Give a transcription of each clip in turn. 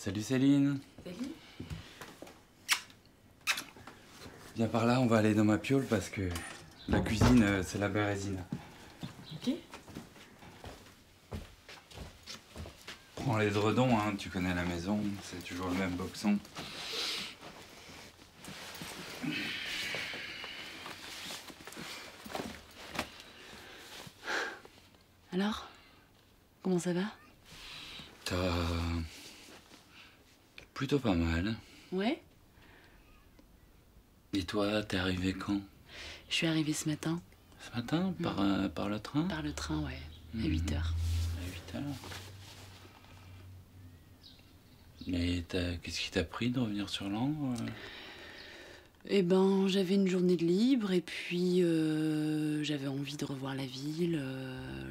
Salut Céline. Salut. Viens par là, on va aller dans ma piole parce que la cuisine, c'est la bérésine. Ok. Prends les edredons, hein, tu connais la maison, c'est toujours le même boxon. Alors, Comment ça va? Ça va plutôt pas mal. Ouais? Et toi, t'es arrivé quand? Je suis arrivée ce matin. Ce matin, par le train? Par le train, ouais. À 8 heures. À 8 heures. Et qu'est-ce qui t'a pris de revenir sur Langres? Eh ben, j'avais une journée de libre et puis j'avais envie de revoir la ville,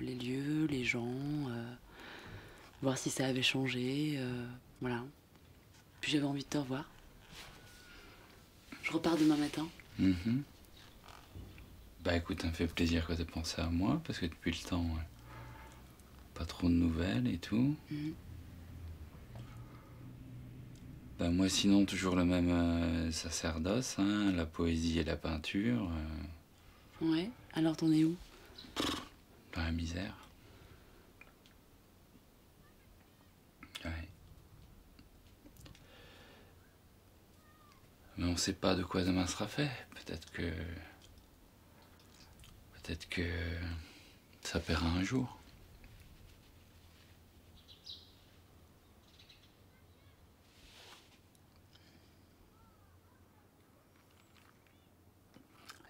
les lieux, les gens, voir si ça avait changé, voilà. Puis j'avais envie de te revoir. Je repars demain matin. Bah écoute, ça me fait plaisir que t'aies pensé à moi, parce que depuis le temps, pas trop de nouvelles et tout. Bah moi sinon, toujours le même sacerdoce, hein, la poésie et la peinture. Ouais, alors t'en es où? Dans la misère. Ouais. Mais on sait pas de quoi demain sera fait. Peut-être que ça paiera un jour.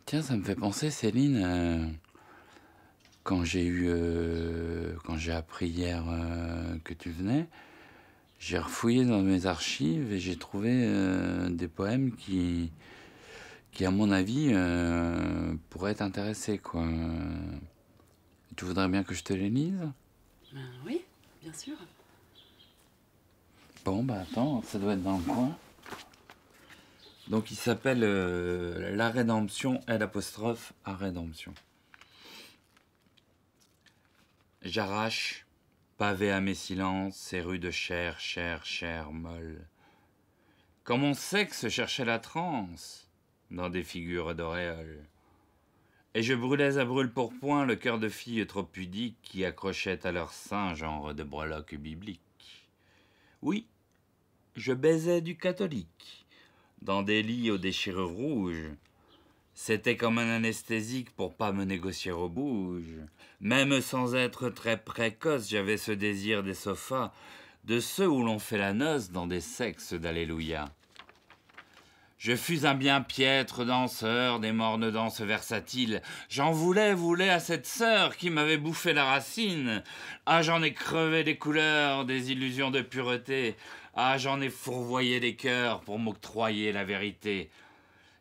Tiens, ça me fait penser, Céline, quand j'ai appris hier que tu venais, j'ai refouillé dans mes archives et j'ai trouvé des poèmes qui à mon avis, pourraient t'intéresser, quoi. Tu voudrais bien que je te les lise? Ben oui, bien sûr. Bon, bah attends, ça doit être dans le coin. Donc il s'appelle La Rédemption, L' à Rédemption. J'arrache, pavé à mes silences, ces rues de chair, chair molle. Quand mon sexe cherchait la transe, dans des figures d'auréoles. Et je brûlais à brûle-pourpoint le cœur de filles trop pudiques qui accrochaient à leur sein genre de breloques bibliques. Oui, je baisais du catholique, dans des lits aux déchirures rouges. C'était comme un anesthésique pour pas me négocier au bouge. Même sans être très précoce, j'avais ce désir des sofas, de ceux où l'on fait la noce dans des sexes d'alléluia. Je fus un bien piètre danseur des mornes danses versatiles. J'en voulais à cette sœur qui m'avait bouffé la racine. Ah, j'en ai crevé des couleurs, des illusions de pureté. Ah, j'en ai fourvoyé des cœurs pour m'octroyer la vérité.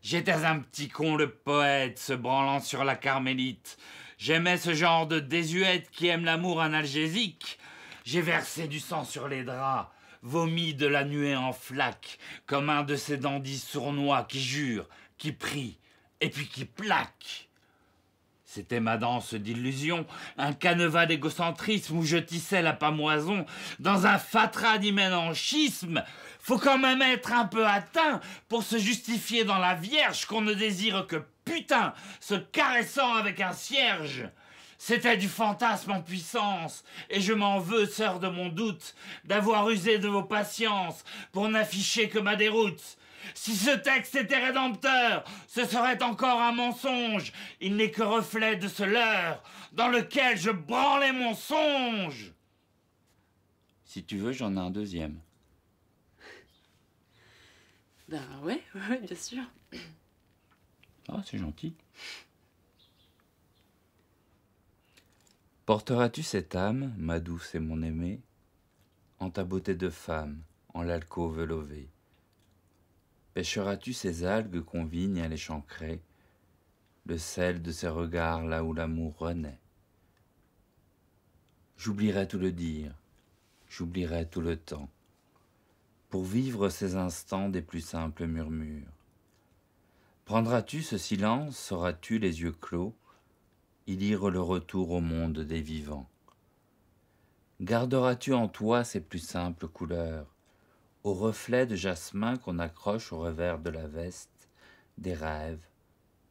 J'étais un petit con le poète, se branlant sur la carmélite. J'aimais ce genre de désuète qui aime l'amour analgésique. J'ai versé du sang sur les draps, vomi de la nuée en flaque, comme un de ces dandys sournois qui jure, qui prie, et puis qui plaque. C'était ma danse d'illusion, un canevas d'égocentrisme où je tissais la pamoison. Dans un fatras d'hyménanchisme, faut quand même être un peu atteint pour se justifier dans la Vierge qu'on ne désire que putain, se caressant avec un cierge. C'était du fantasme en puissance, et je m'en veux, sœur de mon doute, d'avoir usé de vos patiences pour n'afficher que ma déroute. Si ce texte était rédempteur, ce serait encore un mensonge. Il n'est que reflet de ce leurre dans lequel je branlais mon songe. Si tu veux, j'en ai un deuxième. Ben ouais, bien sûr. Ah, c'est gentil. Porteras-tu cette âme, ma douce et mon aimée, en ta beauté de femme, en l'alcôve lovée? Pêcheras-tu ces algues qu'on vigne à l'échancré, le sel de ces regards là où l'amour renaît? J'oublierai tout le dire, j'oublierai tout le temps, pour vivre ces instants des plus simples murmures. Prendras-tu ce silence, sauras-tu les yeux clos, y lire le retour au monde des vivants? Garderas-tu en toi ces plus simples couleurs, au reflet de jasmin qu'on accroche au revers de la veste, des rêves,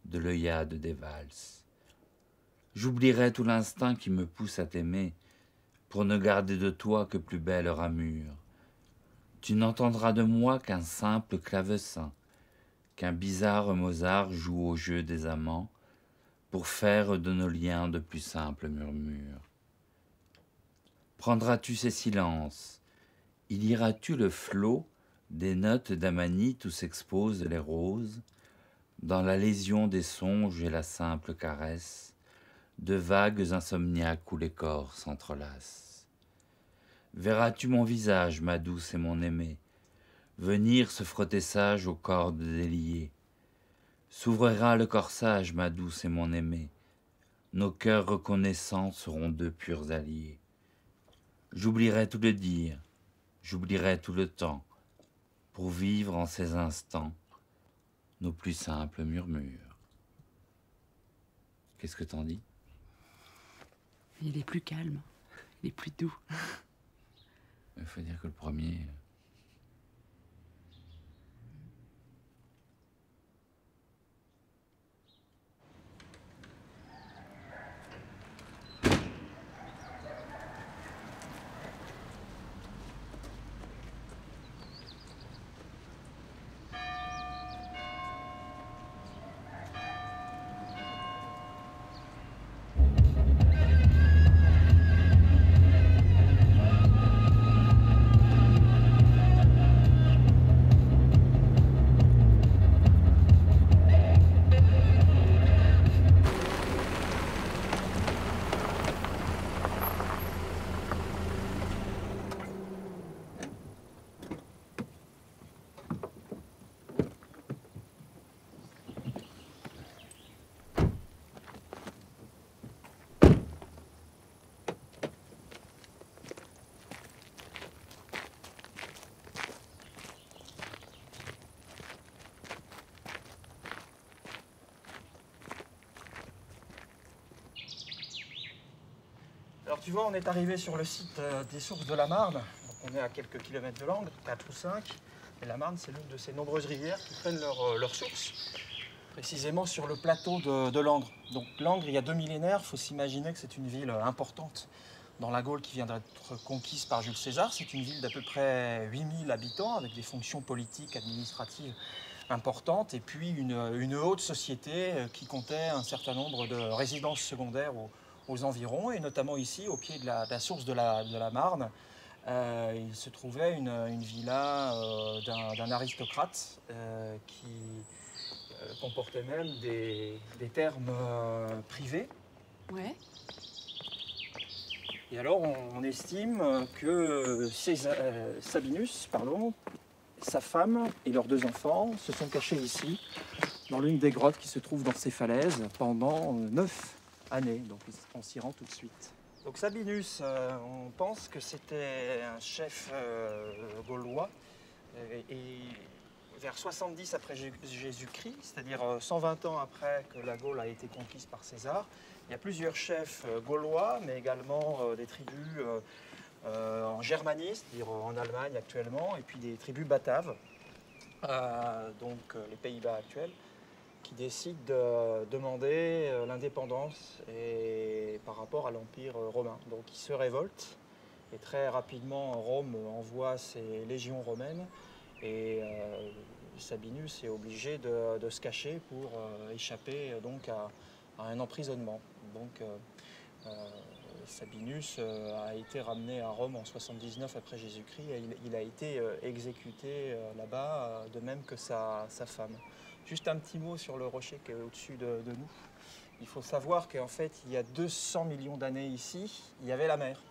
de l'œillade des valses? J'oublierai tout l'instinct qui me pousse à t'aimer, pour ne garder de toi que plus belle ramure. Tu n'entendras de moi qu'un simple clavecin, qu'un bizarre Mozart joue au jeu des amants, pour faire de nos liens de plus simples murmures. Prendras-tu ces silences? Y liras-tu le flot des notes d'amanite où s'exposent les roses, dans la lésion des songes et la simple caresse de vagues insomniaques où les corps s'entrelacent? Verras-tu mon visage, ma douce et mon aimée, venir se frotter sage aux cordes déliées? S'ouvrira le corsage, ma douce et mon aimée, nos cœurs reconnaissants seront deux purs alliés. J'oublierai tout le dire, j'oublierai tout le temps, pour vivre en ces instants nos plus simples murmures. Qu'est-ce que t'en dis? Il est plus calme, il est plus doux. Il faut dire que le premier... Alors tu vois, on est arrivé sur le site des sources de la Marne. Donc on est à quelques kilomètres de Langres, 4 ou 5. Et la Marne, c'est l'une de ces nombreuses rivières qui prennent leur source, précisément sur le plateau de Langres. Donc Langres, il y a 2 millénaires, il faut s'imaginer que c'est une ville importante dans la Gaule qui vient d'être conquise par Jules César. C'est une ville d'à peu près 8000 habitants avec des fonctions politiques, administratives importantes et puis une haute société qui comptait un certain nombre de résidences secondaires aux environs, et notamment ici, au pied de la source de la Marne, il se trouvait une villa d'un aristocrate qui comportait même des termes privés. Ouais. Et alors, on estime que Sabinus, sa femme et leurs 2 enfants se sont cachés ici, dans l'une des grottes qui se trouve dans ces falaises, pendant 9 années. Donc on s'y rend tout de suite. Donc Sabinus, on pense que c'était un chef gaulois, et vers 70 après Jésus-Christ, c'est-à-dire 120 ans après que la Gaule a été conquise par César, il y a plusieurs chefs gaulois, mais également des tribus en Germanie, c'est-à-dire en Allemagne actuellement, et puis des tribus bataves, donc les Pays-Bas actuels, qui décident de demander l'indépendance par rapport à l'Empire romain. Donc ils se révoltent, et très rapidement Rome envoie ses légions romaines, et Sabinus est obligé de se cacher pour échapper donc à un emprisonnement. Donc Sabinus a été ramené à Rome en 79 après Jésus-Christ, et il a été exécuté là-bas, de même que sa femme. Juste un petit mot sur le rocher qui est au-dessus de nous. Il faut savoir qu'en fait, il y a 200 millions d'années ici, il y avait la mer.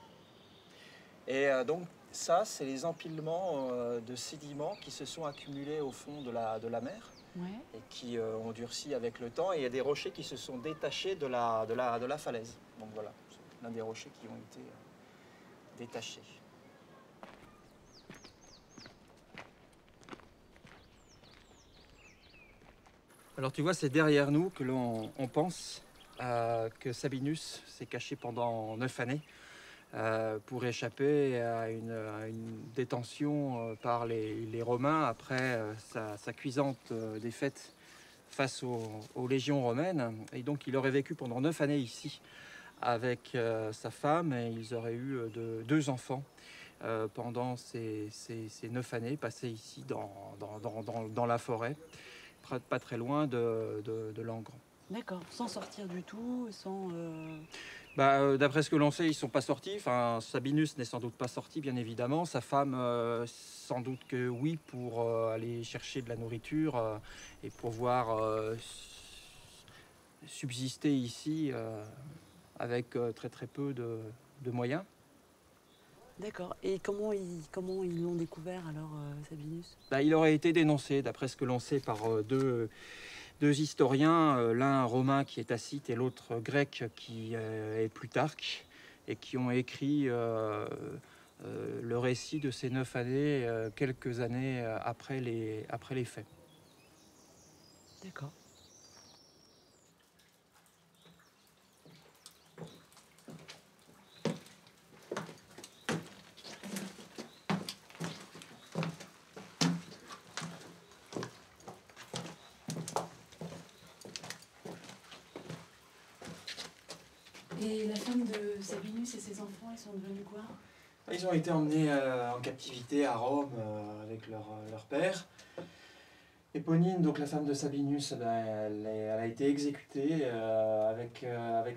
Et donc ça, c'est les empilements de sédiments qui se sont accumulés au fond de la mer, Ouais. et qui ont durci avec le temps. Et il y a des rochers qui se sont détachés de la falaise. Donc voilà, c'est l'un des rochers qui ont été détachés. Alors tu vois, c'est derrière nous que l'on pense que Sabinus s'est caché pendant 9 années pour échapper à une détention par les Romains après sa cuisante défaite face aux légions romaines. Et donc il aurait vécu pendant 9 années ici avec sa femme, et ils auraient eu 2 enfants pendant ces 9 années passées ici dans la forêt, pas très loin de Langres. D'accord, sans sortir du tout, sans... D'après ce que l'on sait, ils ne sont pas sortis. Enfin, Sabinus n'est sans doute pas sorti, bien évidemment. Sa femme, sans doute que oui, pour aller chercher de la nourriture et pouvoir subsister ici avec très peu de moyens. D'accord. Et comment ils l'ont découvert alors, Sabinus? Il aurait été dénoncé, d'après ce que l'on sait, par deux historiens, l'un romain qui est Tacite et l'autre grec qui est Plutarque, et qui ont écrit le récit de ces 9 années, quelques années après les faits. D'accord. Et la femme de Sabinus et ses enfants, ils sont devenus quoi? Ils ont été emmenés en captivité à Rome avec leur père. Éponine, donc la femme de Sabinus, elle a été exécutée avec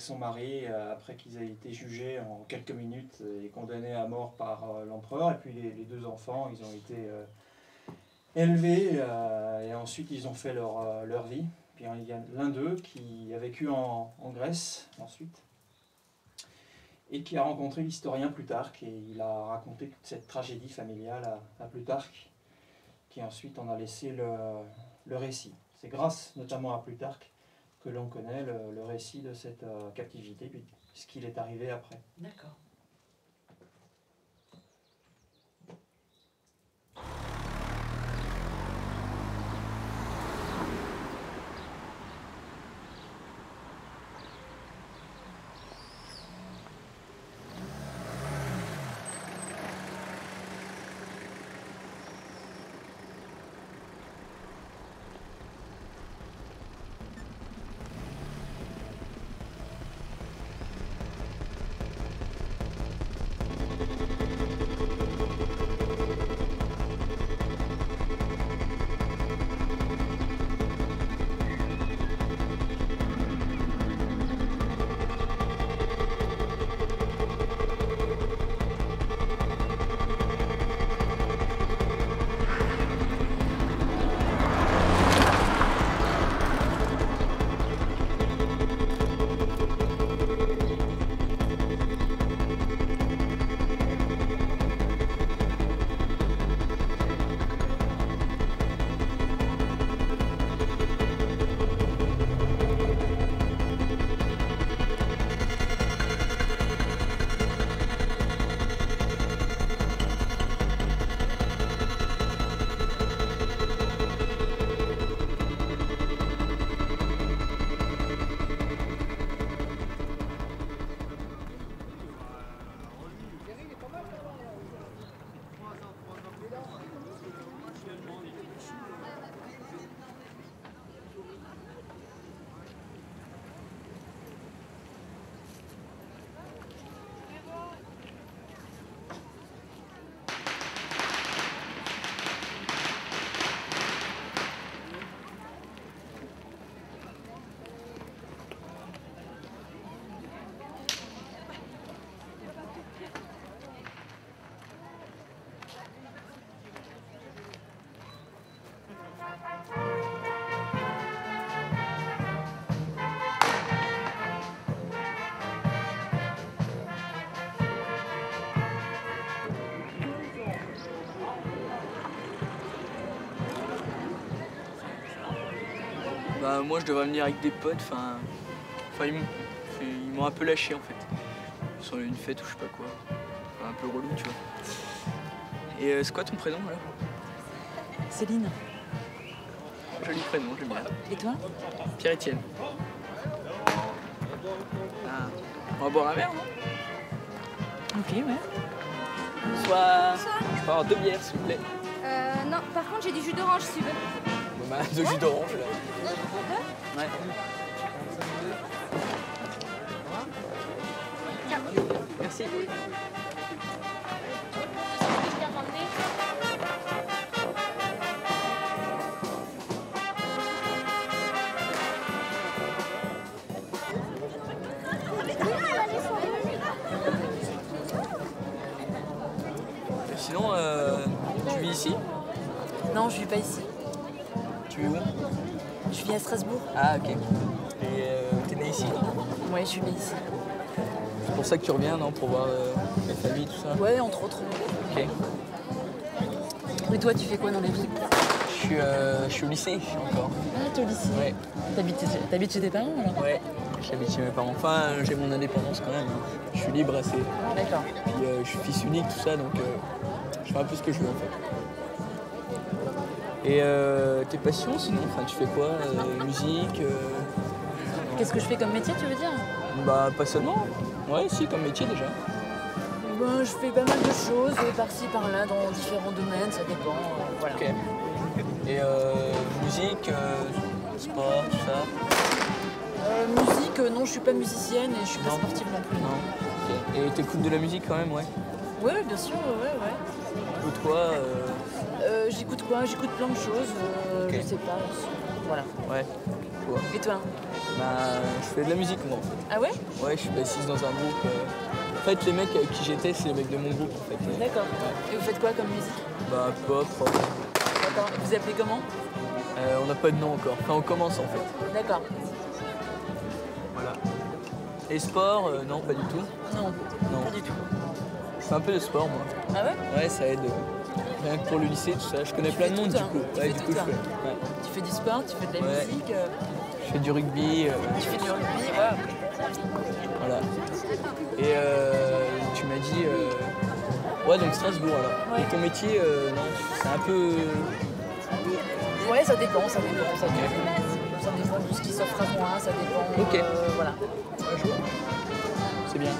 son mari après qu'ils aient été jugés en quelques minutes et condamnés à mort par l'empereur. Et puis les 2 enfants, ils ont été élevés et ensuite ils ont fait leur vie. Puis il y a l'un d'eux qui a vécu en Grèce ensuite et qui a rencontré l'historien Plutarque, et il a raconté toute cette tragédie familiale à Plutarque, qui ensuite en a laissé le récit. C'est grâce notamment à Plutarque que l'on connaît le récit de cette captivité, puis ce qu'il est arrivé après. D'accord. Moi je devrais venir avec des potes, ils m'ont un peu lâché en fait. Sur une fête ou je sais pas quoi. Un peu relou, tu vois. Et c'est quoi ton prénom alors? Céline. Joli prénom, j'aime bien. Et toi? Pierre-Étienne. Ah. On va boire un verre, non? Ok, ouais. Soit... Je peux avoir 2 bières s'il vous plaît. Non, par contre j'ai du jus d'orange si tu veux. Bon bah 2 jus d'orange là. Ouais. Tiens. Merci. Oui, elle a laissé Sinon, tu vis ici? Non, je vis pas ici. Tu vis où? Je vis à Strasbourg. Ah, ok. Et t'es né ici? Ouais, je suis née ici. C'est pour ça que tu reviens, non? Pour voir la famille, tout ça? Ouais, entre autres. Ok. Et toi, tu fais quoi dans la vie? Je suis au lycée encore. Ah, t'es au lycée. Ouais. T'habites chez tes parents alors? Ouais. J'habite chez mes parents. Enfin, j'ai mon indépendance quand même. Je suis libre assez. D'accord. Puis je suis fils unique, tout ça, donc je fais un peu ce que je veux en fait. Et tes passions sinon? Enfin, tu fais quoi? Musique Qu'est-ce que je fais comme métier, tu veux dire? Bah, pas seulement. Ouais, si, comme métier déjà. Ben, je fais pas mal de choses, par-ci, par-là, dans différents domaines, ça dépend. Voilà. Ok. Et musique, sport, tout ça? Musique, non, je suis pas musicienne et je suis pas Non. sportive non plus. Non. Ok. Et t'écoutes de la musique quand même, ouais? Ouais, bien sûr, ouais. Écoute quoi? J'écoute quoi? J'écoute plein de choses, Ok. je sais pas. Voilà. Ouais. Toi? Et toi? Bah, je fais de la musique moi en fait. Ah ouais? Ouais, je suis bassiste dans un groupe. En fait, les mecs avec qui j'étais, c'est les mecs de mon groupe en fait. D'accord. Ouais. Et vous faites quoi comme musique? Bah, pop, rock. D'accord. Vous appelez comment? On n'a pas de nom encore. Enfin, on commence en fait. D'accord. Voilà. Et sport, non, pas du tout. Non, Non. pas du tout. Je fais un peu de sport moi. Ah ouais? Ouais, ça aide. Rien que pour le lycée, tout ça. Je connais Tu plein fais de monde tout, du hein. coup. Tu Ouais, fais du tout, coup, je hein. fais. Ouais. Tu fais du sport, tu fais de la Ouais. musique, Je fais du rugby. tu fais du rugby, ouais. Voilà. Et tu m'as dit. Ouais, donc Strasbourg alors. Ouais. Et ton métier, non, c'est un peu. Ouais, ça dépend. Ça dépend de ce qui s'offre à moi, ça dépend. Ok. Voilà. Ouais, je vois. C'est bien. Ok.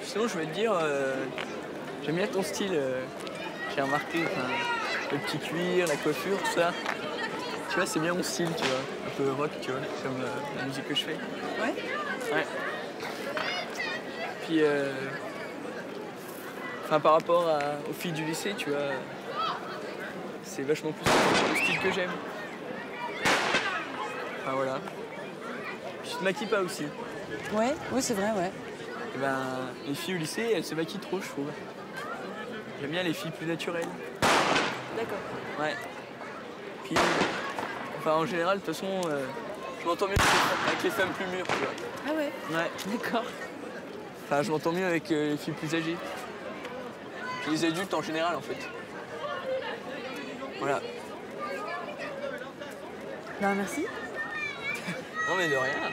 Sinon, je vais te dire, j'aime bien ton style. J'ai remarqué, le petit cuir, la coiffure, tout ça. Tu vois, c'est bien mon style, tu vois. Un peu rock, tu vois, comme la musique que je fais. Ouais? Ouais. Puis, par rapport aux filles du lycée, tu vois, c'est vachement plus le style que j'aime. Enfin, voilà. Puis, je te maquille pas aussi. Ouais, oui, c'est vrai, ouais. Et ben, les filles au lycée, elles se maquillent trop, je trouve. J'aime bien les filles plus naturelles. D'accord. Ouais. Puis, en général, de toute façon, je m'entends mieux avec les femmes plus mûres, tu vois. Ah ouais? Ouais. D'accord. Enfin, je m'entends mieux avec les filles plus âgées. Puis les adultes en général, en fait. Voilà. Ben, merci. Non, mais de rien.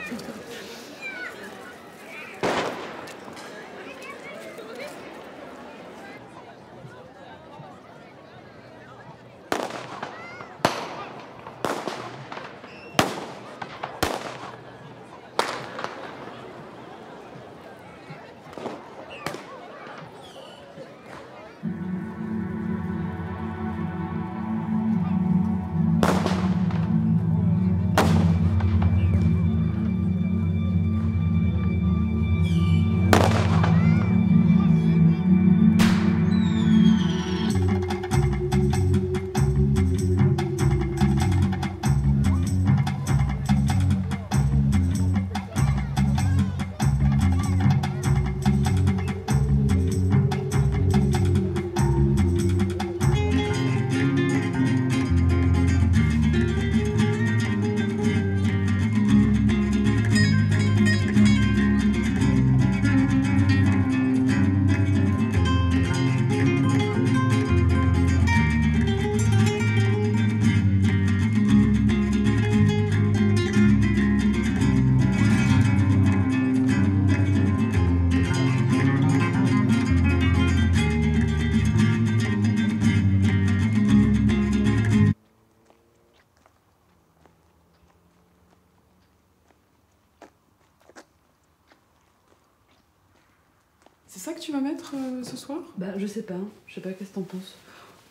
C'est ça que tu vas mettre ce soir? Bah, je sais pas. Je sais pas, qu'est-ce que t'en penses?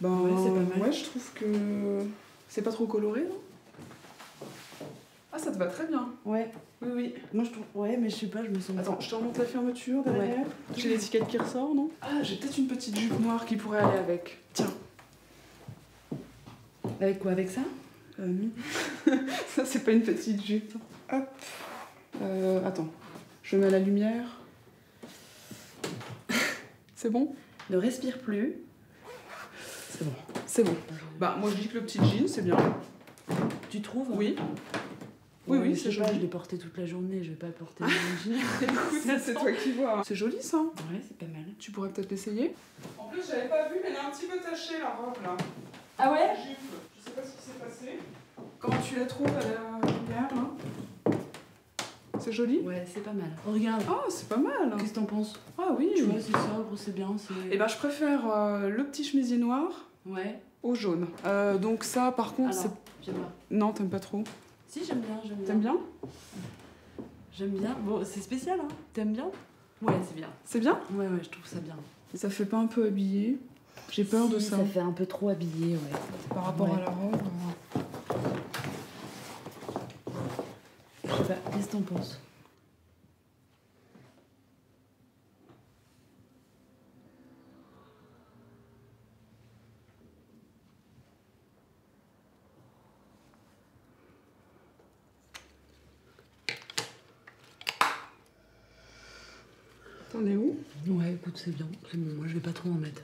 Ben, Ouais, c'est pas mal. Ouais, je trouve que c'est pas trop coloré, non? Ah, ça te va très bien. Ouais. Oui, oui. Moi, je trouve... Ouais, mais je sais pas, je me sens... Attends, je te remonte la fermeture derrière. Ouais. J'ai l'étiquette qui ressort, non? Ah, j'ai peut-être une petite jupe noire qui pourrait aller avec. Tiens. Avec quoi? Avec ça? Non. Ça, c'est pas une petite jupe. Hop. Attends. Je mets la lumière. C'est bon? Ne respire plus. C'est bon. C'est bon. Bah, moi, je dis que le petit jean, c'est bien. Tu trouves? Oui. Oui, Ouais, oui, je c'est sais pas, joli. je l'ai porté toute la journée, je vais pas porter le jean. Écoute, ça, c'est toi qui vois. C'est joli, ça. Ouais, c'est pas mal. Tu pourrais peut-être l'essayer. En plus, j'avais pas vu, mais elle est un petit peu tachée, la robe, là. Ah ouais? La jupe. Je sais pas ce qui s'est passé. Comment tu la trouves à la lumière, là? C'est joli? Ouais, c'est pas mal. Oh, regarde. Ah, c'est pas mal. Qu'est-ce que t'en penses? Ah oui. Tu vois, c'est sobre, c'est bien, c'est... Eh ben, je préfère le petit chemisier noir Ouais. au jaune. Donc ça, par contre, Alors, c'est... j'aime pas. Non, t'aimes pas trop. Si, j'aime bien, j'aime bien. T'aimes bien? J'aime bien. Bon, c'est spécial, hein. T'aimes bien? Ouais, c'est bien. C'est bien? Ouais, ouais, je trouve ça bien. Ça fait pas un peu habillé? J'ai peur de Si, ça. Ça fait un peu trop habillé, ouais. Par rapport Ouais. à la robe. Je sais pas, qu'est-ce que t'en penses? T'en es où? Ouais, écoute, c'est bien. C'est bon, moi je vais pas trop en mettre.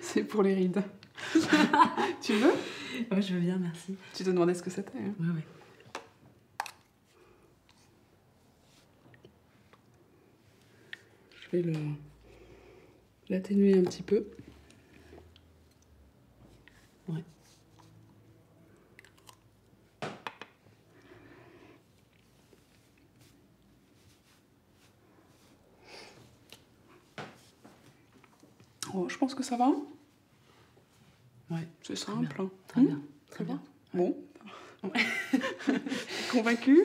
C'est pour les rides. Tu veux? Ouais, je veux bien, merci. Tu te demandais ce que c'était, hein? Ouais, ouais. Je vais l'atténuer un petit peu. Ouais. Oh, je pense que ça va. Ouais. C'est Très simple. bien. Hein. Très bien. Très bien. bien. Bon. Convaincu?